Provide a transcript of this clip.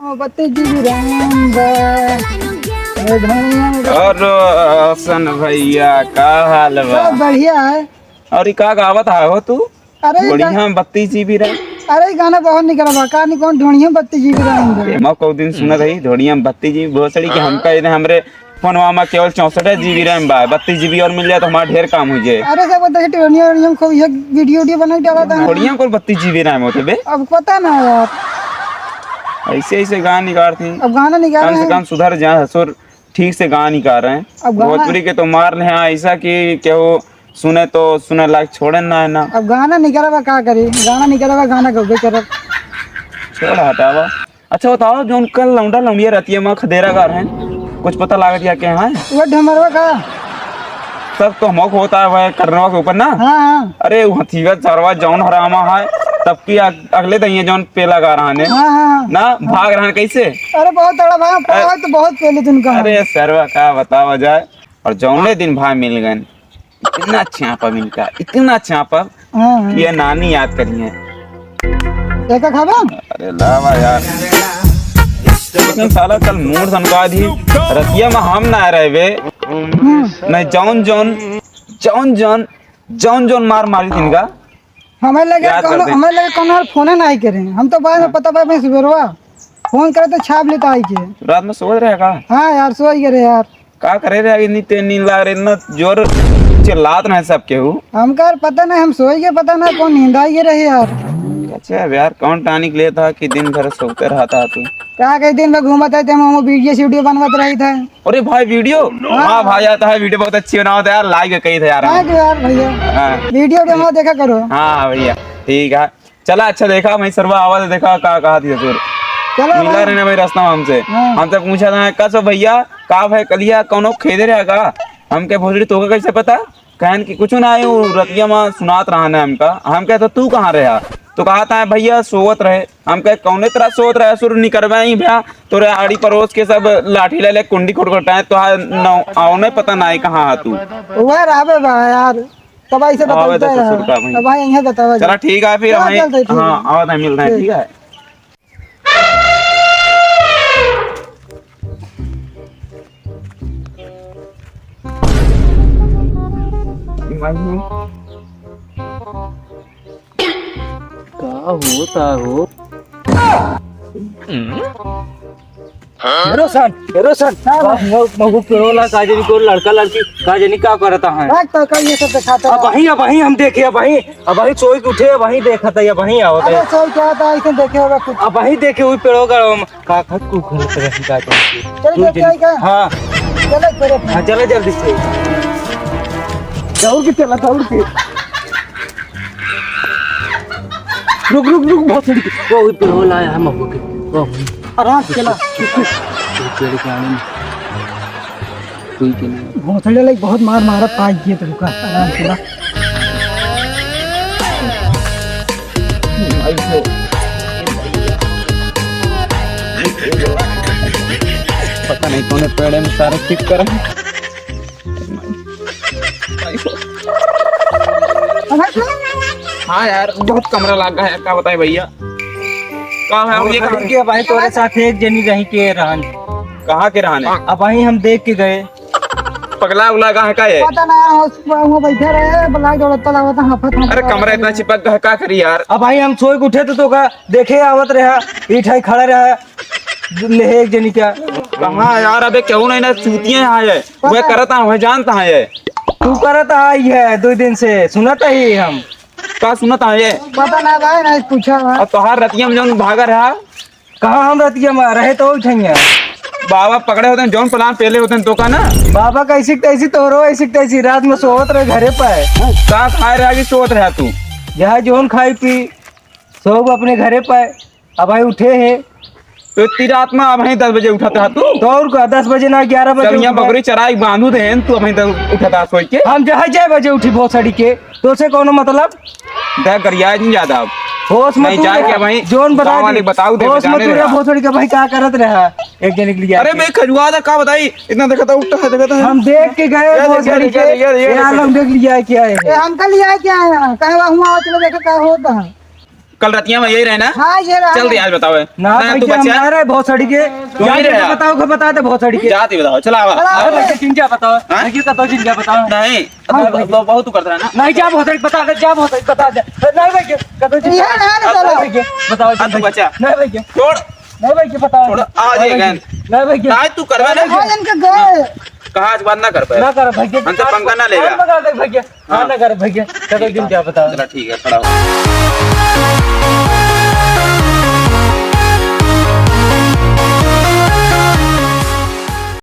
बत्ती जी राम और रोशन भैया का हाल बा? सब बढ़िया है। और ई का गावत है हो तू? अरे बढ़िया 32 जीबी रैम। अरे गाना बहुत निकला बा का कौन ढूंढियो 32 जी राम मैं को दिन सुनत रही ढोड़िया 32 जीबी भोसड़ी के हमका इधर हमरे फोनवा में केवल 64 जीबी रैम बा। 32 जीबी और मिल जाए तो हमारा ढेर काम हो जाए। अरे सब बता ढूंढियो खूब वीडियो बना के डाला था। ढोड़िया को 32 जीबी रैम होते बे। अब पता ना यार ऐसे ऐसे गाना निकालती। अब गाना निकाल कम रहे से हैं। कम सुधर जाए हसुर ठीक से गाना निकाल रहे हैं। अब गाना- भोजपुरी के तो मार रहे हैं ऐसा कि क्या वो सुने तो सुने लायक छोड़े ना है ना। अब गाना निकला बा का करे गाना निकला बा गाना गबे करब। छोड़ हटावा। अच्छा बताओ जो कल लौंडा लौंडिया रहती है मैं खदेरा गा रहे हैं कुछ पता लागत या क्या है? वो ढमरवा का सब तो हमको होता है भाई करनवा के ऊपर ना। हाँ हाँ अरे वो हथीवा चरवा जौन हरामा है तब की अगले दहिए जौन पेला गा रहा है हाँ हाँ। ना भाग रहा है कैसे। अरे बहुत तगड़ा भाई बहुत बहुत पहले दिन का। अरे सरवा का बतावा जाए और जौने दिन भाई मिल गए इतना छापा मिलता इतना छापा हाँ ये नानी याद करी है। एक खाबा अरे लावा यार लेकिन साला कल मूड सनका दी रतिया में हम ना रहे वे नहीं जौन जौन जौन जौन जौन जौन मार मारी थी इनका हमें लगे याद करते। हमें लगे कौन और फोन नहीं करे हम तो बाद में पता पाए सुबह फोन करे तो छाप लेता है के। रात में सोच रहे का हाँ यार सो ही करे यार का करे रहे इतनी तेज नींद लाग रही इतना जोर चिल्लात नहीं सब केहू। हमका यार पता नहीं हम सोई के पता नहीं कौन नींद आई रहे यार। अच्छा यार कौन टानिक ले था कि दिन भर सोते रहता तू? क्या कई दिन में घूमत है हम वीडियो बनवत रही था। अरे भाई वीडियो हाँ भाई आता है वीडियो बहुत अच्छी बनाओ यार लाइक कही था यार हाँ कि यार भैया हाँ वीडियो देखा करो। हाँ भैया ठीक है चला अच्छा देखा मैं सरवा आवाज देखा का कहा थी ससुर चलो मिला रहने भाई रास्ता में हमसे हाँ। हमसे पूछा था कसो भैया का भाई कलिया कौनो खेदे रहेगा हम क्या भोजड़ी तो कैसे पता कहन कि कुछ ना आयु रतिया में सुनात रहा है हमका हम कहते तू कहाँ रहा तो कहा था भैया सोवत रहे हम कहे कौने तरह सोवत रहे सुर निकरवा ही भैया तोरे आड़ी पड़ोस के सब लाठी ले ले कुंडी खोटखटाए तो आवने पता नहीं कहाँ है तू वह राबे बा यार तब ऐसे आवे तो बताता ससुर का है भाई। अब भाई यहाँ बतावा चला ठीक है फिर हाँ, हमें चलते ठीक है। हाँ आवाज मिल रहा है ठीक है। का होता हो रोशन महू पेरोला काजनी को लड़का लड़की काजनी का करता है रख तो कल ये सब दिखाता अब वही हम देखे अब वही सोई के उठे वही देखा था वही आवत अरे है सो क्या था ऐसे देखे होगा कुछ अब वही देखे हुई पेड़ों का खत को गलत रही चल देख के क्या हाँ चले करे हाँ चले जल्दी से दौड़ के चला दौड़ के रुक बहुत वो हुई पेड़ोला आया महू के वो हुई आराम से चला पेड़ के आने में कोई के नहीं भोसड़े लाइक बहुत मार मारा पाई किए तो रुका आराम से चला पता नहीं कौन पेड़े में सारा ठीक कर हाँ यार बहुत कमरा लगा है क्या बताए भैया कहाँ है हम ये के भाई तोरे साथ एक जनी रही के रहन कहाँ के रहने अब वही हम देख के गए पगला उगला कहाँ का है? पता ना वो बैठे रहे बलाई दौड़ता लगा था हफत अरे कमरा इतना चिपक गया क्या करी यार। अब भाई हम सोए के उठे तो का देखे आवत रहा ईठाई खड़ा रहा ले एक जनी क्या कहाँ यार अबे क्यों नहीं ना चूतियां यहाँ है वह करता है वह जानता है तू करत आई है 2 दिन से सुनत ही हम का सुनता है पता ना भाई ना पूछा और तोहार रतिया में जौन भागा रहा कहाँ हम रतिया में रहे तो उठेंगे बाबा पकड़े होते हैं जौन प्लान पहले होते हैं तो का ना बाबा कैसी तैसी तोरो ऐसी तैसी रात में सोवत रहे घरे पे का खाए रहा कि सोत रहा तू जहाँ जोन खाई पी सब अपने घरे पे अब भाई उठे है तो इतनी रात में अब 10 बजे उठाता तू तो और का 10 बजे ना 11 बजे चल यहाँ उठे। बकरी चराई बांधू दे तू अब तक उठाता सोच के हम जहाँ 6 बजे उठी भोसड़ी के तो से कोनो मतलब दे करिया नहीं ज्यादा अब होश में नहीं तू जाए रह। क्या भाई? जोन बता गाँव वाले बताऊ दे, होश में बचाने तू रहा। रह भोसड़ी का भाई क्या करत रहा एक जने के लिए अरे मैं खजुआ था का बताई इतना देखा था उठता है देखा था हम देख के गए ये भोसड़ी देख, के ये देख, ये आलम देख लिया है क्या है ए हमका लिया क्या है कहे हुआ चलो देखो क्या होता है कल रतिया में यही रहना। हाँ ये रहा चल दे आज बताओ ना तू भैया बच्चा हमारे बहुत सड़ी के ही रहा। बताओ को बता दे बहुत सड़ी के जाती बताओ चला आवा। अरे भैया चिंचा बताओ हाँ? नहीं का तो चिंचा बताओ नहीं बहुत तू करता है ना। नहीं जा बहुत सड़ी बता दे जा बहुत सड़ी बता दे नहीं भैया कतो ये चिंचा ना ना चलो बताओ हाँ, तू बच्चा नहीं भैया छोड़ नहीं भैया बताओ छोड़, आ नहीं जाएगा। भैया, नहीं भैया आज तू करवा ना आज इनके गए कहा आज बात ना कर पाए। ना कर भैया हमसे पंगा ना लेगा। हाँ, बता दे भैया हाँ ना कर भैया कतो चिंचा बताओ चला ठीक है खड़ा हो।